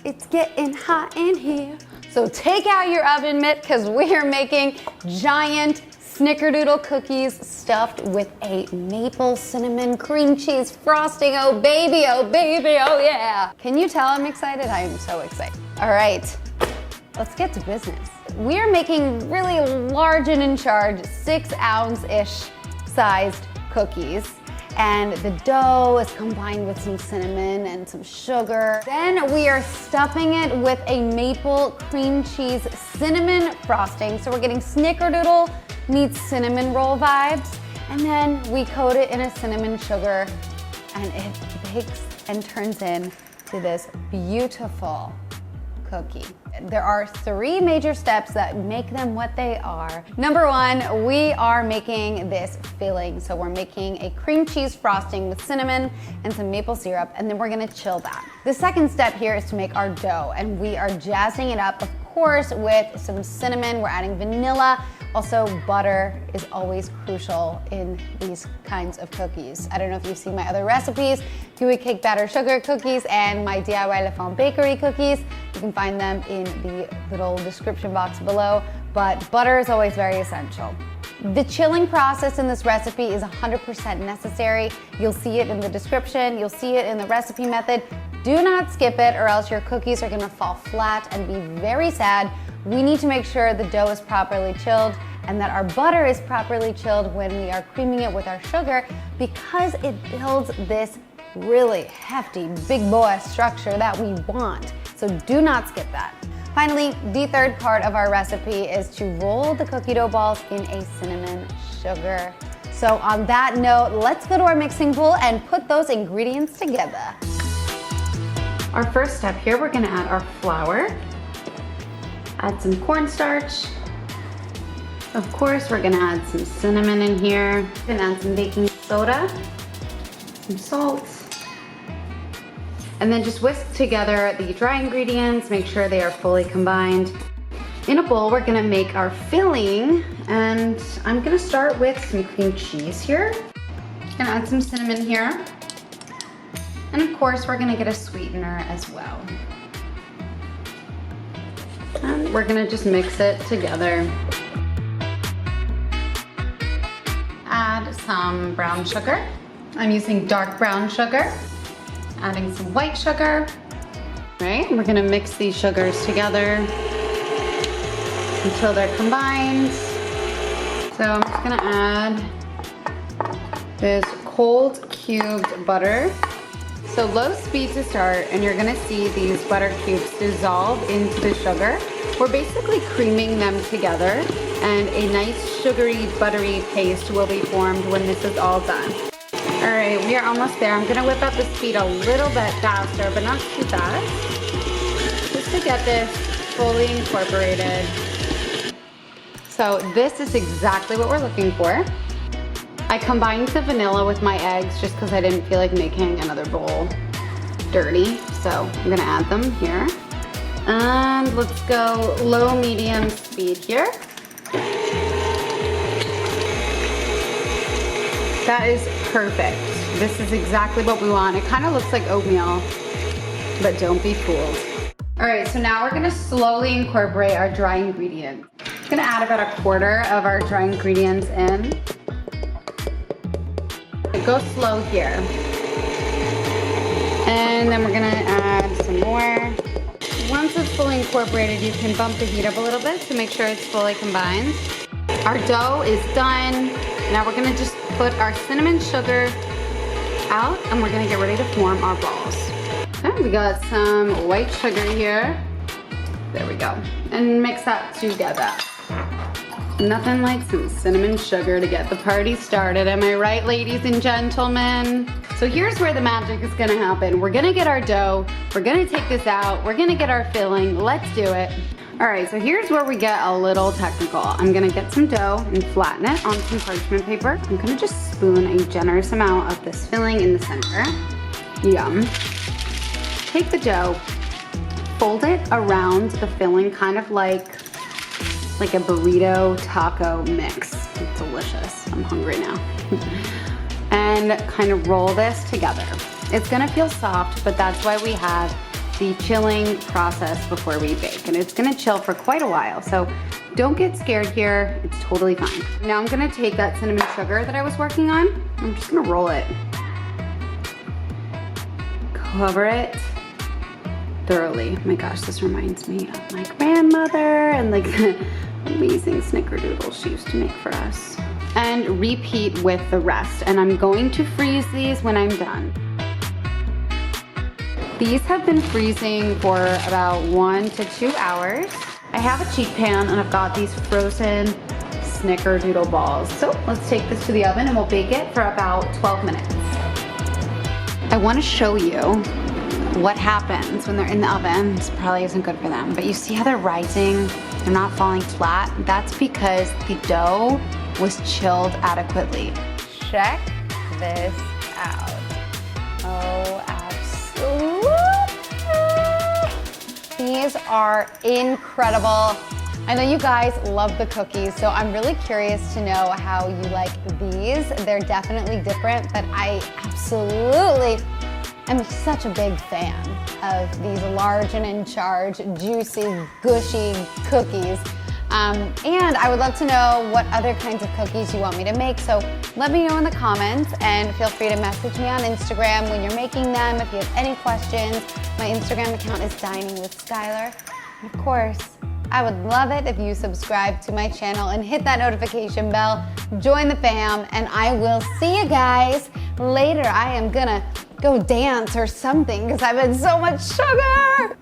It's getting hot in here. So take out your oven mitt because we are making giant Snickerdoodle cookies stuffed with a maple cinnamon cream cheese frosting. Oh baby, oh baby, oh yeah. Can you tell I'm excited? I am so excited. All right, let's get to business. We are making really large and in charge 6-ounce-ish sized cookies. And the dough is combined with some cinnamon and some sugar. Then we are stuffing it with a maple cream cheese cinnamon frosting. So we're getting Snickerdoodle meets cinnamon roll vibes. And then we coat it in a cinnamon sugar and it bakes and turns into this beautiful cookie. There are 3 major steps that make them what they are. Number 1, we are making this filling. So we're making a cream cheese frosting with cinnamon and some maple syrup, and then we're gonna chill that. The second step here is to make our dough, and we are jazzing it up, of course, with some cinnamon. We're adding vanilla. Also, butter is always crucial in these kinds of cookies. I don't know if you've seen my other recipes, gooey cake batter sugar cookies and my DIY Le Fond bakery cookies. You can find them in the little description box below, but butter is always very essential. The chilling process in this recipe is 100% necessary. You'll see it in the description, you'll see it in the recipe method. Do not skip it or else your cookies are gonna fall flat and be very sad. We need to make sure the dough is properly chilled and that our butter is properly chilled when we are creaming it with our sugar because it builds this really hefty, big boy structure that we want. So do not skip that. Finally, the third part of our recipe is to roll the cookie dough balls in a cinnamon sugar. So on that note, let's go to our mixing bowl and put those ingredients together. Our first step here, we're gonna add our flour, add some cornstarch. Of course, we're gonna add some cinnamon in here. We're gonna add some baking soda, some salt, and then just whisk together the dry ingredients, make sure they are fully combined. In a bowl, we're gonna make our filling, and I'm gonna start with some cream cheese here. Gonna add some cinnamon here. And of course, we're gonna get a sweetener as well. And we're gonna just mix it together. Add some brown sugar. I'm using dark brown sugar. Adding some white sugar. Right, we're gonna mix these sugars together until they're combined. So I'm just gonna add this cold cubed butter. So low speed to start, and you're gonna see these butter cubes dissolve into the sugar. We're basically creaming them together, and a nice sugary, buttery paste will be formed when this is all done. All right, we are almost there. I'm gonna whip up the speed a little bit faster, but not too fast, just to get this fully incorporated. So this is exactly what we're looking for. I combined the vanilla with my eggs just because I didn't feel like making another bowl dirty. So I'm gonna add them here. And let's go low, medium speed here. That is perfect. This is exactly what we want. It kind of looks like oatmeal, but don't be fooled. All right, so now we're gonna slowly incorporate our dry ingredients. I'm gonna add about 1/4 of our dry ingredients in. Go slow here. And then we're gonna add some more. Once it's fully incorporated, you can bump the heat up a little bit to make sure it's fully combined. Our dough is done. Now we're gonna just put our cinnamon sugar out and we're gonna get ready to form our balls. Okay, we got some white sugar here. There we go. And mix that together. Nothing like some cinnamon sugar to get the party started. Am I right, ladies and gentlemen? So here's where the magic is gonna happen. We're gonna get our dough. We're gonna take this out. We're gonna get our filling. Let's do it. All right, so here's where we get a little technical. I'm gonna get some dough and flatten it on some parchment paper. I'm gonna just spoon a generous amount of this filling in the center. Yum. Take the dough, fold it around the filling, kind of like a burrito taco mix. It's delicious. I'm hungry now. And kind of roll this together. It's gonna feel soft, but that's why we have the chilling process before we bake, and it's gonna chill for quite a while. So don't get scared here, it's totally fine. Now I'm gonna take that cinnamon sugar that I was working on. I'm just gonna roll it. Cover it thoroughly. Oh my gosh, this reminds me of my grandmother and like the amazing snickerdoodles she used to make for us. And repeat with the rest. And I'm going to freeze these when I'm done. These have been freezing for about 1 to 2 hours. I have a cheat pan and I've got these frozen snickerdoodle balls. So let's take this to the oven and we'll bake it for about 12 minutes. I want to show you what happens when they're in the oven. This probably isn't good for them, but you see how they're rising? They're not falling flat. That's because the dough was chilled adequately. Check this out. Oh, absolutely. These are incredible. I know you guys love the cookies, so I'm really curious to know how you like these. They're definitely different, but I absolutely am such a big fan of these large and in charge, juicy, gushy cookies. And I would love to know what other kinds of cookies you want me to make, so let me know in the comments and feel free to message me on Instagram when you're making them. If you have any questions, my Instagram account is Dining with Skyler. And of course, I would love it if you subscribe to my channel and hit that notification bell, join the fam, and I will see you guys later. I am gonna go dance or something because I've had so much sugar.